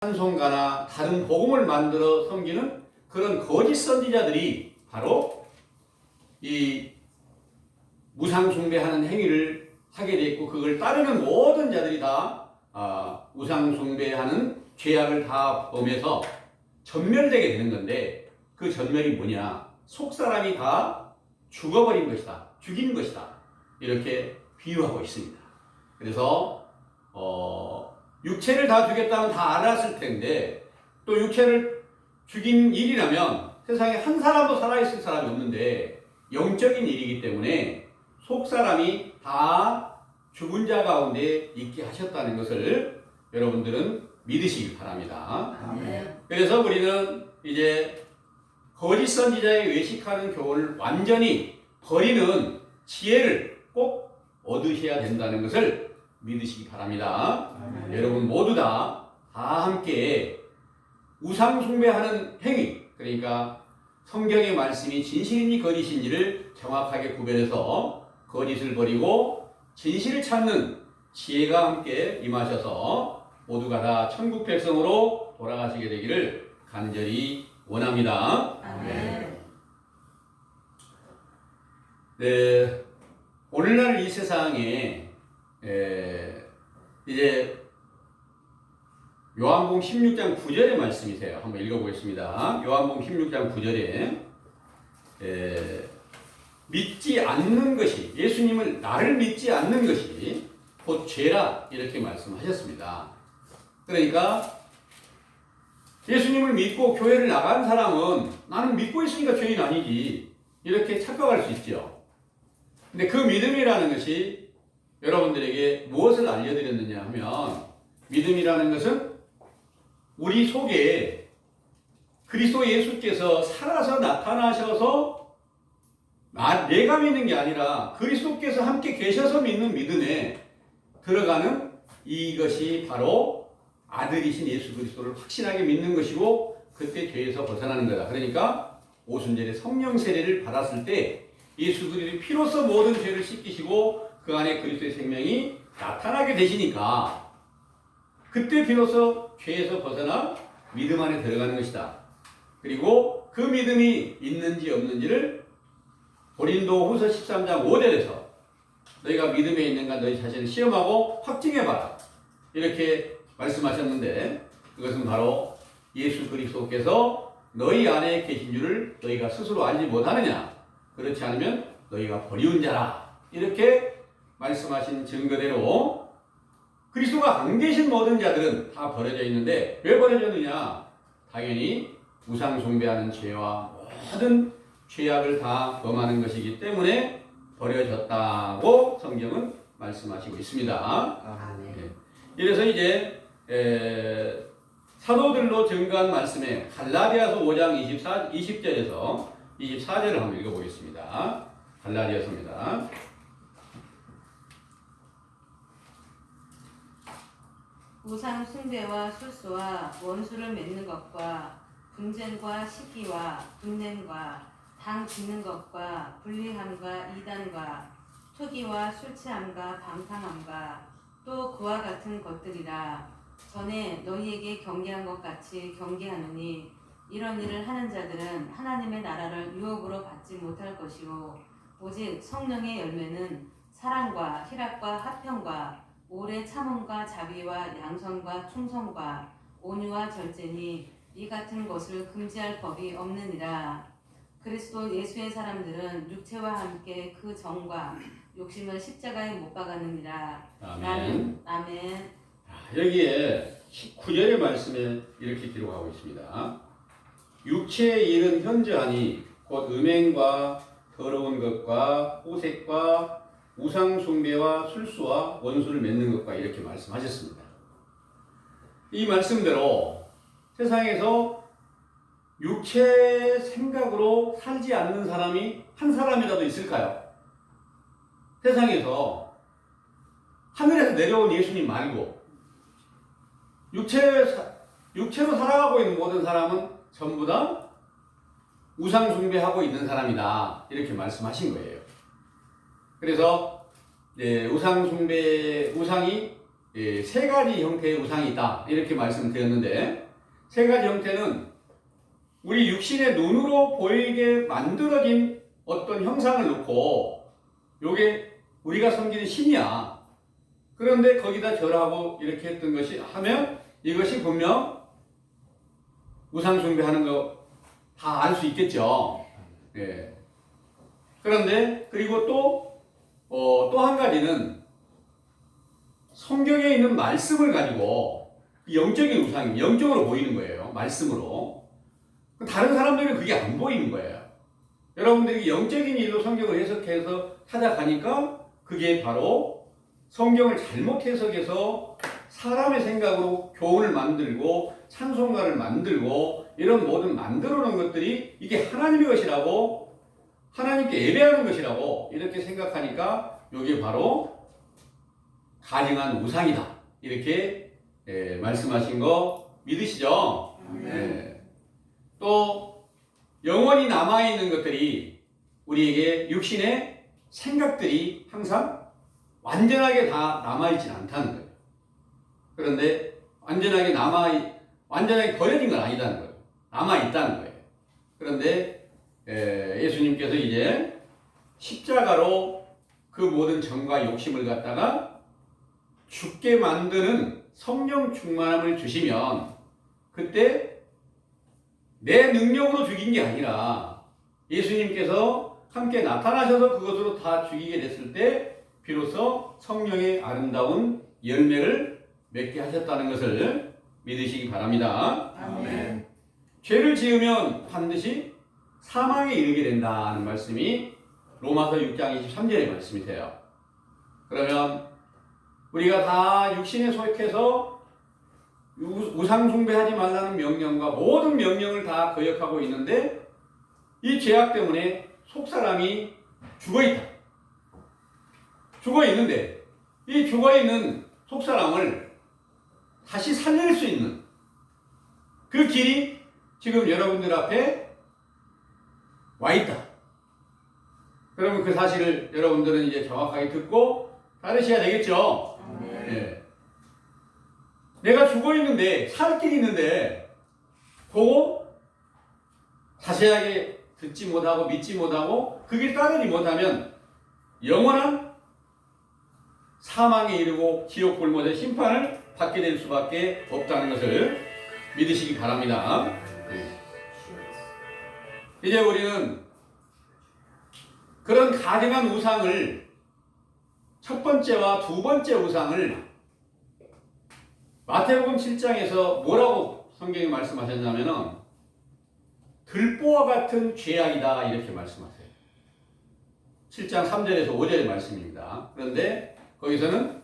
찬송가나 다른 복음을 만들어 섬기는 그런 거짓 선지자들이 바로 이 우상 숭배하는 행위를 하게 되었고, 그걸 따르는 모든 자들이 다 우상 숭배하는 죄악을 다 범해서 전멸되게 되는 건데, 그 전멸이 뭐냐? 속 사람이 다 죽어버린 것이다, 죽인 것이다, 이렇게 비유하고 있습니다. 그래서 육체를 다 죽였다면 다 알았을 텐데, 또 육체를 죽인 일이라면 세상에 한 사람도 살아있을 사람이 없는데 영적인 일이기 때문에 속 사람이 다 죽은 자 가운데 있게 하셨다는 것을 여러분들은 믿으시기 바랍니다. 아멘. 그래서 우리는 이제 거짓 선지자의 외식하는 교훈을 완전히 버리는 지혜를 꼭 얻으셔야 된다는 것을 믿으시기 바랍니다. 아멘. 여러분 모두 다 함께 우상 숭배하는 행위, 그러니까 성경의 말씀이 진실인지 거짓인지를 정확하게 구별해서 거짓을 버리고 진실을 찾는 지혜가 함께 임하셔서 모두가 다 천국 백성으로 돌아가시게 되기를 간절히 원합니다. 아멘. 네, 오늘날 이 세상에 이제 요한복음 16장 9절의 말씀이세요. 한번 읽어보겠습니다. 요한복음 16장 9절에 믿지 않는 것이, 예수님을 나를 믿지 않는 것이 곧 죄라, 이렇게 말씀하셨습니다. 그러니까 예수님을 믿고 교회를 나간 사람은 나는 믿고 있으니까 죄인 아니지, 이렇게 착각할 수 있죠. 근데 그 믿음이라는 것이 여러분들에게 무엇을 알려드렸느냐 하면, 믿음이라는 것은 우리 속에 그리스도 예수께서 살아서 나타나셔서 내가 믿는 게 아니라 그리스도께서 함께 계셔서 믿는 믿음에 들어가는 이것이 바로 아들이신 예수 그리스도를 확신하게 믿는 것이고, 그때 죄에서 벗어나는 거다. 그러니까 오순절에 성령 세례를 받았을 때 예수 그리스도의 피로써 모든 죄를 씻기시고 그 안에 그리스도의 생명이 나타나게 되시니까 그때 비로소 죄에서 벗어나 믿음 안에 들어가는 것이다. 그리고 그 믿음이 있는지 없는지를 고린도후서 13장 5절에서 너희가 믿음에 있는가 너희 자신을 시험하고 확증해봐라, 이렇게 말씀하셨는데, 그것은 바로 예수 그리스도께서 너희 안에 계신 줄을 너희가 스스로 알지 못하느냐, 그렇지 않으면 너희가 버리운 자라, 이렇게 말씀하신 증거대로 그리스도가 안 계신 모든 자들은 다 버려져 있는데, 왜 버려졌느냐? 당연히 우상 숭배하는 죄와 모든 죄악을 다 범하는 것이기 때문에 버려졌다고 성경은 말씀하시고 있습니다. 아멘. 이래서 이제 사도들로 증거한 말씀에 갈라디아서 5장 20절에서 24절을 한번 읽어보겠습니다. 갈라디아서입니다. 우상 숭배와 술수와 원수를 맺는 것과 분쟁과 시기와 분냄과 당 지는 것과 불리함과 이단과 투기와 술 취함과 방탕함과 또 그와 같은 것들이라. 전에 너희에게 경계한 것 같이 경계하노니 이런 일을 하는 자들은 하나님의 나라를 유업으로 받지 못할 것이요 오직 성령의 열매는 사랑과 희락과 화평과 오래 참음과 자비와 양선과 충성과 온유와 절제니 이 같은 것을 금지할 법이 없느니라. 그리스도 예수의 사람들은 육체와 함께 그 정과 욕심을 십자가에 못 박았느니라. 아멘. 아멘. 여기에 19절의 말씀에 이렇게 기록하고 있습니다. 육체의 일은 현저하니 곧 음행과 더러운 것과 호색과 우상 숭배와 술수와 원수를 맺는 것과, 이렇게 말씀하셨습니다. 이 말씀대로 세상에서 육체 생각으로 살지 않는 사람이 한 사람이라도 있을까요? 세상에서 하늘에서 내려온 예수님 말고 육체로 살아가고 있는 모든 사람은 전부 다 우상 숭배하고 있는 사람이다, 이렇게 말씀하신 거예요. 그래서 우상이 세 가지 형태의 우상이 있다 이렇게 말씀드렸는데, 세 가지 형태는 우리 육신의 눈으로 보이게 만들어진 어떤 형상을 놓고 요게 우리가 섬기는 신이야. 그런데 거기다 절하고 이렇게 했던 것이 하면 이것이 분명 우상 숭배하는 거 다 알 수 있겠죠. 예. 그런데 그리고 또 한 가지는 성경에 있는 말씀을 가지고 영적인 우상이 영적으로 보이는 거예요. 말씀으로. 다른 사람들은 그게 안 보이는 거예요. 여러분들이 영적인 일로 성경을 해석해서 찾아가니까 그게 바로 성경을 잘못 해석해서 사람의 생각으로 교훈을 만들고 찬송가를 만들고 이런 모든 만들어 놓은 것들이 이게 하나님의 것이라고, 하나님께 예배하는 것이라고 이렇게 생각하니까 이게 바로 가증한 우상이다 이렇게 말씀하신 거 믿으시죠? 또 영원히 남아있는 것들이 완전하게 육신의 생각들이 항상 완전하게 다 남아있지는 않다는 거예요. 그런데 완전하게 버려진 건 아니다는 거예요. 남아있다는 거예요. 그런데 예수님께서 이제 십자가로 그 모든 정과 욕심을 갖다가 죽게 만드는 성령 충만함을 주시면 그때 내 능력으로 죽인 게 아니라 예수님께서 함께 나타나셔서 그것으로 다 죽이게 됐을 때 비로소 성령의 아름다운 열매를 맺게 하셨다는 것을 믿으시기 바랍니다. 아멘. 죄를 지으면 반드시 사망에 이르게 된다는 말씀이 로마서 6장 23절의 말씀이 돼요. 그러면 우리가 다 육신에 속해서 우상 숭배하지 말라는 명령과 모든 명령을 다 거역하고 있는데 이 죄악 때문에 속사람이 죽어있다. 죽어있는데 이 죽어있는 속사람을 다시 살릴 수 있는 그 길이 지금 여러분들 앞에 와 있다. 그러면 그 사실을 여러분들은 이제 정확하게 듣고 따르셔야 되겠죠. 네. 내가 죽어 있는데 살 길이 있는데 그거 자세하게 듣지 못하고 믿지 못하고 그 길 따르지 못하면 영원한 사망에 이르고 지옥 불못의 심판을 받게 될 수밖에 없다는 것을 믿으시기 바랍니다. 이제 우리는 그런 가증한 우상을 첫 번째와 두 번째 우상을 마태복음 7장에서 뭐라고 성경이 말씀하셨냐면은 들보와 같은 죄악이다 이렇게 말씀하세요. 7장 3절에서 5절의 말씀입니다. 그런데 거기서는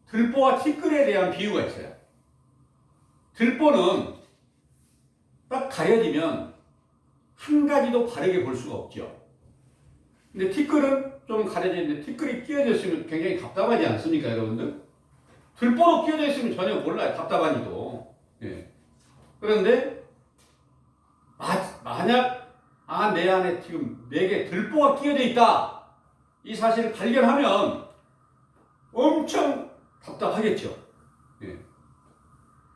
들보와 티끌에 대한 비유가 있어요. 들보는 딱 가려지면 한 가지도 바르게 볼 수가 없죠. 근데 티끌은 좀 가려지는데 티끌이 끼어져 있으면 굉장히 답답하지 않습니까, 여러분들? 들보로 끼어져 있으면 전혀 몰라요, 답답하지도. 예. 그런데 만약 내 안에 지금 내게 들보가 끼어져 있다 이 사실을 발견하면 엄청 답답하겠죠. 예.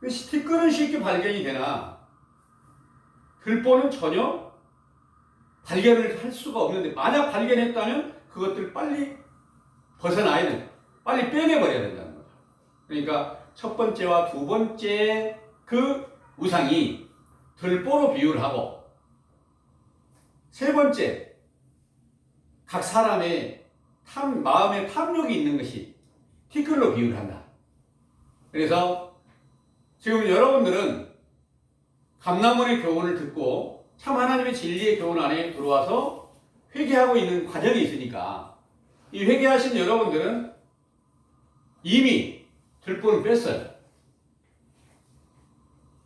티끌은 쉽게 발견이 되나 들보는 전혀 발견을 할 수가 없는데 만약 발견했다면 그것들을 빨리 벗어나야 돼. 빨리 빼내버려야 된다는 거죠. 그러니까 첫 번째와 두 번째 그 우상이 들보로 비유를 하고 세 번째 각 사람의 마음에 탐욕이 있는 것이 티끌로 비유를 한다. 그래서 지금 여러분들은 감람원의 교훈을 듣고 참 하나님의 진리의 교훈 안에 들어와서 회개하고 있는 과정이 있으니까 이 회개하신 여러분들은 이미 들보는 뺐어요.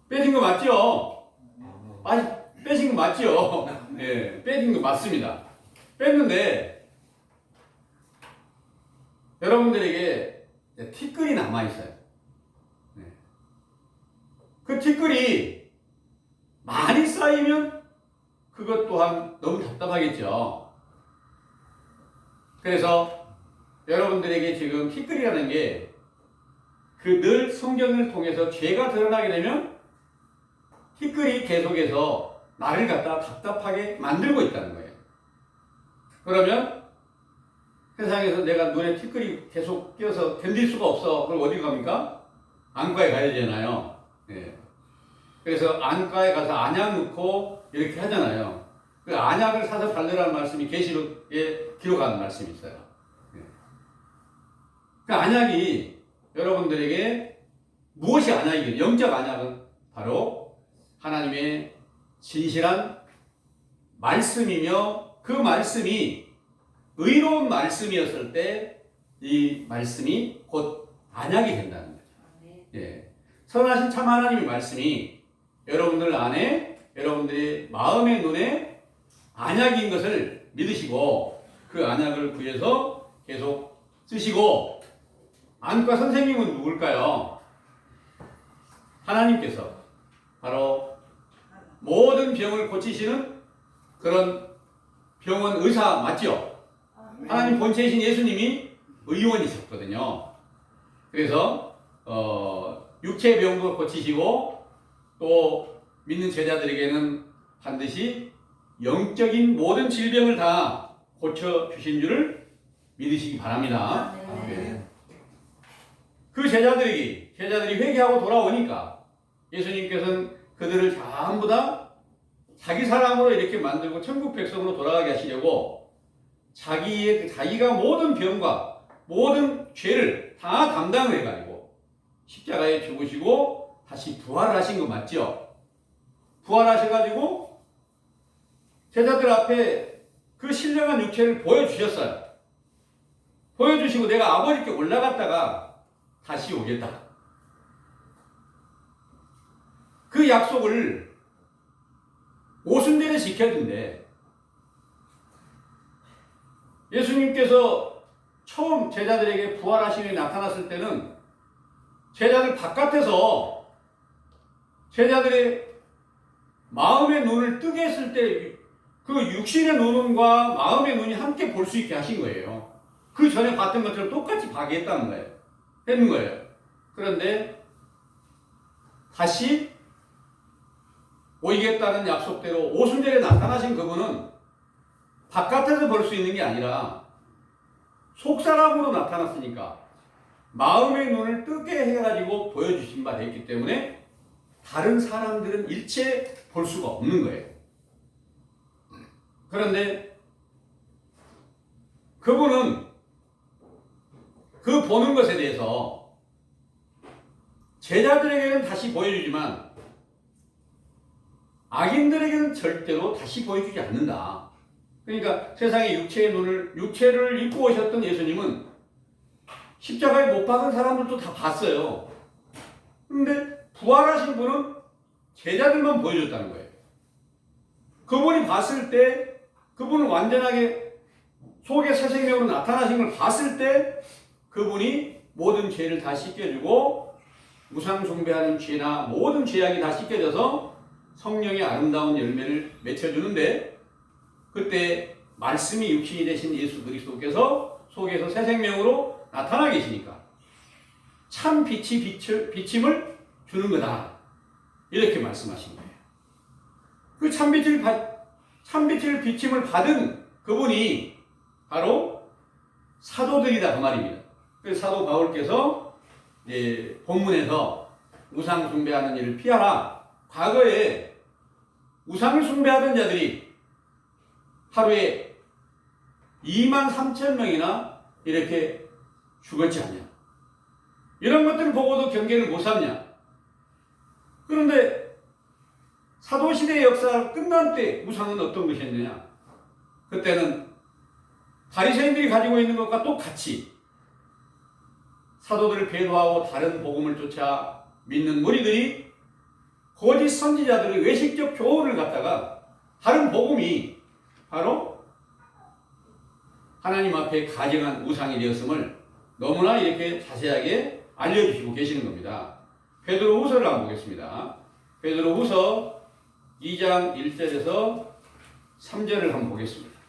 빼진 거 맞죠? 빼신 거 맞죠? 네, 빼진 거 맞습니다. 뺐는데 여러분들에게 티끌이 남아있어요. 네. 그 티끌이 많이 쌓이면 그것 또한 너무 답답하겠죠. 그래서 여러분들에게 지금 티끌이라는 게 그 늘 성경을 통해서 죄가 드러나게 되면 티끌이 계속해서 나를 갖다 답답하게 만들고 있다는 거예요. 그러면 세상에서 내가 눈에 티끌이 계속 끼어서 견딜 수가 없어. 그럼 어디 갑니까? 안과에 가야 되잖아요. 예. 그래서 안과에 가서 안약 넣고 이렇게 하잖아요. 그 안약을 사서 바르라는 말씀이 계시록에 기록한 말씀이 있어요. 예. 그 안약이 여러분들에게 무엇이 안약이겠어요? 영적 안약은 바로 하나님의 진실한 말씀이며 그 말씀이 의로운 말씀이었을 때 이 말씀이 곧 안약이 된다는 거죠. 예. 선하신 참 하나님의 말씀이 여러분들 안에 여러분들의 마음의 눈에 안약인 것을 믿으시고 그 안약을 구해서 계속 쓰시고 안과 선생님은 누굴까요? 하나님께서 바로 모든 병을 고치시는 그런 병원 의사 맞죠? 하나님 본체이신 예수님이 의원이셨거든요. 그래서 육체의 병도 고치시고 또 믿는 제자들에게는 반드시 영적인 모든 질병을 다 고쳐주신 줄을 믿으시기 바랍니다. 네. 그 제자들이 회개하고 돌아오니까 예수님께서는 그들을 전부 다 자기 사람으로 이렇게 만들고 천국 백성으로 돌아가게 하시려고 자기가 모든 병과 모든 죄를 다 담당을 해가지고 십자가에 죽으시고 다시 부활하신 거 맞죠? 부활하셔가지고 제자들 앞에 그 신령한 육체를 보여주셨어요. 보여주시고 내가 아버지께 올라갔다가 다시 오겠다. 그 약속을 오순절에 지켰는데 예수님께서 처음 제자들에게 부활하시니 나타났을 때는 제자들 바깥에서 제자들의 마음의 눈을 뜨게 했을 때 그 육신의 눈과 마음의 눈이 함께 볼 수 있게 하신 거예요. 그 전에 봤던 것처럼 똑같이 봐게 했다는 거예요. 했는 거예요. 그런데 다시 오이겠다는 약속대로 오순절에 나타나신 그분은 바깥에서 볼 수 있는 게 아니라 속사람으로 나타났으니까 마음의 눈을 뜨게 해가지고 보여주신 바 됐기 때문에 다른 사람들은 일체 볼 수가 없는 거예요. 그런데 그분은 그 보는 것에 대해서 제자들에게는 다시 보여주지만 악인들에게는 절대로 다시 보여주지 않는다. 그러니까 세상의 육체를 입고 오셨던 예수님은 십자가에 못 박은 사람들도 다 봤어요. 그런데 부활하신 분은 제자들만 보여줬다는 거예요. 그분이 봤을 때 그분은 완전하게 속의 새 생명으로 나타나신 걸 봤을 때 그분이 모든 죄를 다 씻겨주고 우상 숭배하는 죄나 모든 죄악이 다 씻겨져서 성령의 아름다운 열매를 맺혀주는데 그때 말씀이 육신이 되신 예수 그리스도께서 속에서 새 생명으로 나타나 계시니까 참 빛이 비침을 주는 거다. 이렇게 말씀하신 거예요. 그 참빛을 비침을 받은 그분이 바로 사도들이다 그 말입니다. 그래서 사도 바울께서 본문에서 우상 숭배하는 일을 피하라. 과거에 우상을 숭배하던 자들이 하루에 23,000명이나 이렇게 죽었지 않냐. 이런 것들을 보고도 경계를 못 삼냐. 그런데 사도시대의 역사가 끝난 때 우상은 어떤 것이었느냐. 그때는 바리새인들이 가지고 있는 것과 똑같이 사도들을 배도하고 다른 복음을 쫓아 믿는 무리들이 거짓 선지자들의 외식적 교훈을 갖다가 다른 복음이 바로 하나님 앞에 가증한 우상이 되었음을 너무나 이렇게 자세하게 알려주시고 계시는 겁니다. 베드로후서를 한번 보겠습니다. 베드로후서 2장 1절에서 3절을 한번 보겠습니다.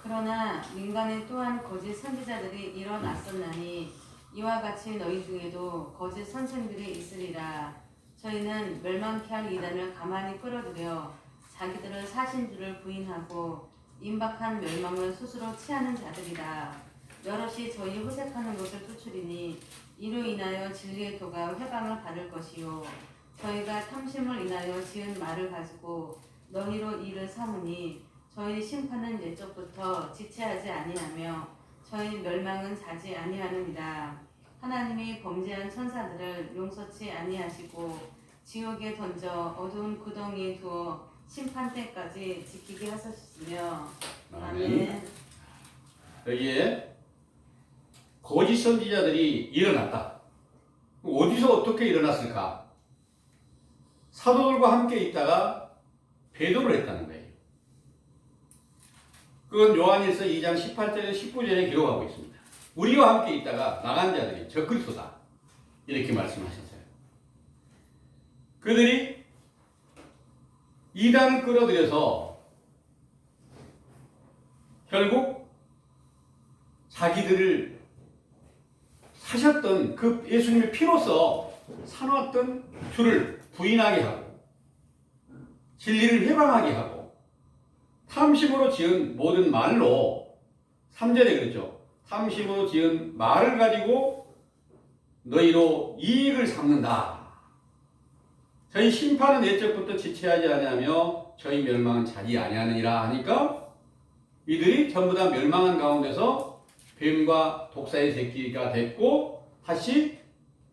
그러나 민간에 또한 거짓 선지자들이 일어났었나니 이와 같이 너희 중에도 거짓 선생들이 있으리라. 저희는 멸망케 할 이단을 가만히 끌어들여 자기들을 사신 줄을 부인하고 임박한 멸망을 스스로 취하는 자들이라. 여럿이 저희 호색하는 것을 쫓으리니 이로 인하여 진리의 도가 회방을 받을 것이요 저희가 탐심을 인하여 지은 말을 가지고 너희로 이를 삼으니 저희 심판은 옛적부터 지체하지 아니하며 저희 멸망은 자지 아니하느니라. 하나님이 범죄한 천사들을 용서치 아니하시고 지옥에 던져 어두운 구덩이에 두어 심판 때까지 지키게 하셨으며. 아멘. 여기에 거짓 선지자들이 일어났다. 어디서 어떻게 일어났을까? 사도들과 함께 있다가 배도를 했다는 거예요. 그건 요한일서 2장 18절에서 19절에 기록하고 있습니다. 우리와 함께 있다가 나간 자들이 적그리스도다 이렇게 말씀하셨어요. 그들이 이단을 끌어들여서 결국 자기들을 사셨던 그 예수님의 피로서 사놓았던 주를 부인하게 하고 진리를 회방하게 하고 탐심으로 지은 모든 말로 3절에 그랬죠. 탐심으로 지은 말을 가지고 너희로 이익을 삼는다. 저희 심판은 옛적부터 지체하지 아니하며 저희 멸망은 자지 아니하느니라 하니까 이들이 전부 다 멸망한 가운데서 뱀과 독사의 새끼가 됐고 다시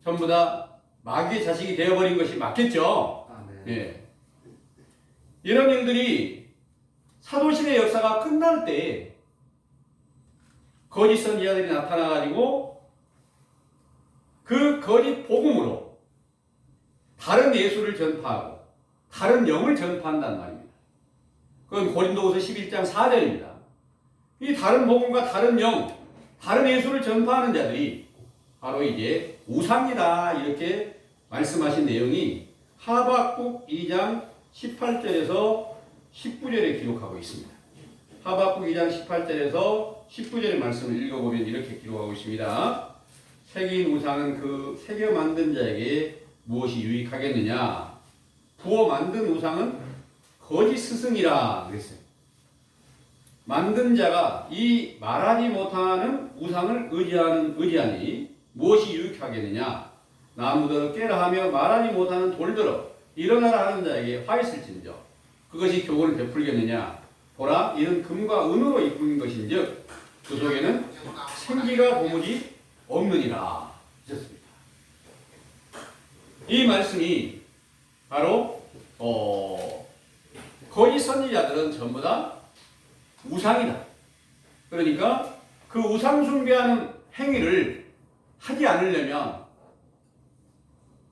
전부 다 마귀의 자식이 되어버린 것이 맞겠죠. 네. 이런 일들이 사도신의 역사가 끝날 때 거짓 선지자들이 나타나가지고 그 거짓 복음으로 다른 예수를 전파하고 다른 영을 전파한단 말입니다. 그건 고린도후서 11장 4절입니다. 이 다른 복음과 다른 영, 다른 예수를 전파하는 자들이 바로 이제 우상이다 이렇게 말씀하신 내용이 하박국 2장 18절에서 19절에 기록하고 있습니다. 하박국 2장 18절에서 19절의 말씀을 읽어보면 이렇게 기록하고 있습니다. 새긴 우상은 그 새겨 만든 자에게 무엇이 유익하겠느냐? 부어 만든 우상은 거짓 스승이라 그랬어요. 만든 자가 이 말하지 못하는 우상을 의지하니 무엇이 유익하겠느냐? 나무들어 깨라 하며 말하지 못하는 돌들어 일어나라 하는 자에게 화 있을진저 그것이 교훈을 베풀겠느냐? 보라 이는 금과 은으로 이쁜 것인즉 그 속에는 생기가 도무지 없느니라 하셨습니다. 이 말씀이 바로 거짓 선지자들은 전부 다 우상이다. 그러니까 그 우상 숭배하는 행위를 하지 않으려면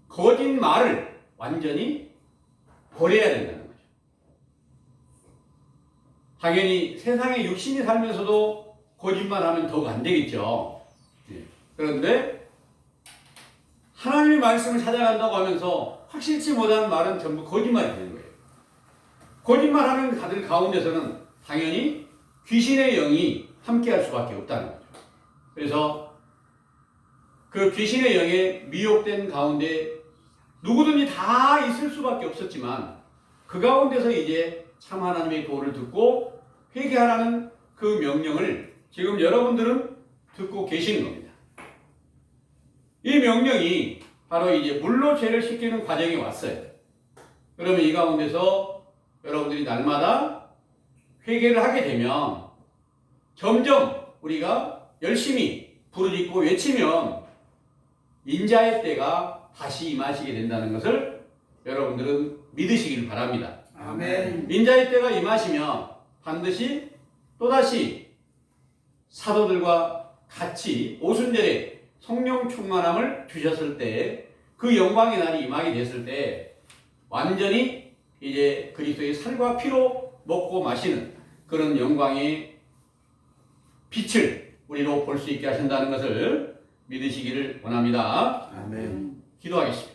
거짓말을 완전히 버려야 된다는 거죠. 당연히 세상에 육신이 살면서도 거짓말하면 더욱 안 되겠죠. 그런데 하나님의 말씀을 찾아간다고 하면서 확실치 못한 말은 전부 거짓말이 되는 거예요. 거짓말하는 자들 가운데서는 당연히 귀신의 영이 함께할 수밖에 없다는 거죠. 그래서 그 귀신의 영에 미혹된 가운데 누구든지 다 있을 수밖에 없었지만 그 가운데서 이제 참 하나님의 도를 듣고 회개하라는 그 명령을 지금 여러분들은 듣고 계시는 겁니다. 이 명령이 바로 이제 물로 죄를 씻기는 과정이 왔어요. 그러면 이 가운데서 여러분들이 날마다 회개를 하게 되면 점점 우리가 열심히 부르짖고 외치면 인자의 때가 다시 임하시게 된다는 것을 여러분들은 믿으시길 바랍니다. 아멘. 인자의 때가 임하시면 반드시 또다시 사도들과 같이 오순절에 성령 충만함을 주셨을 때 그 영광의 날이 임하게 됐을 때 완전히 이제 그리스도의 살과 피로 먹고 마시는 그런 영광의 빛을 우리로 볼 수 있게 하신다는 것을 믿으시기를 원합니다. 아멘. 기도하겠습니다.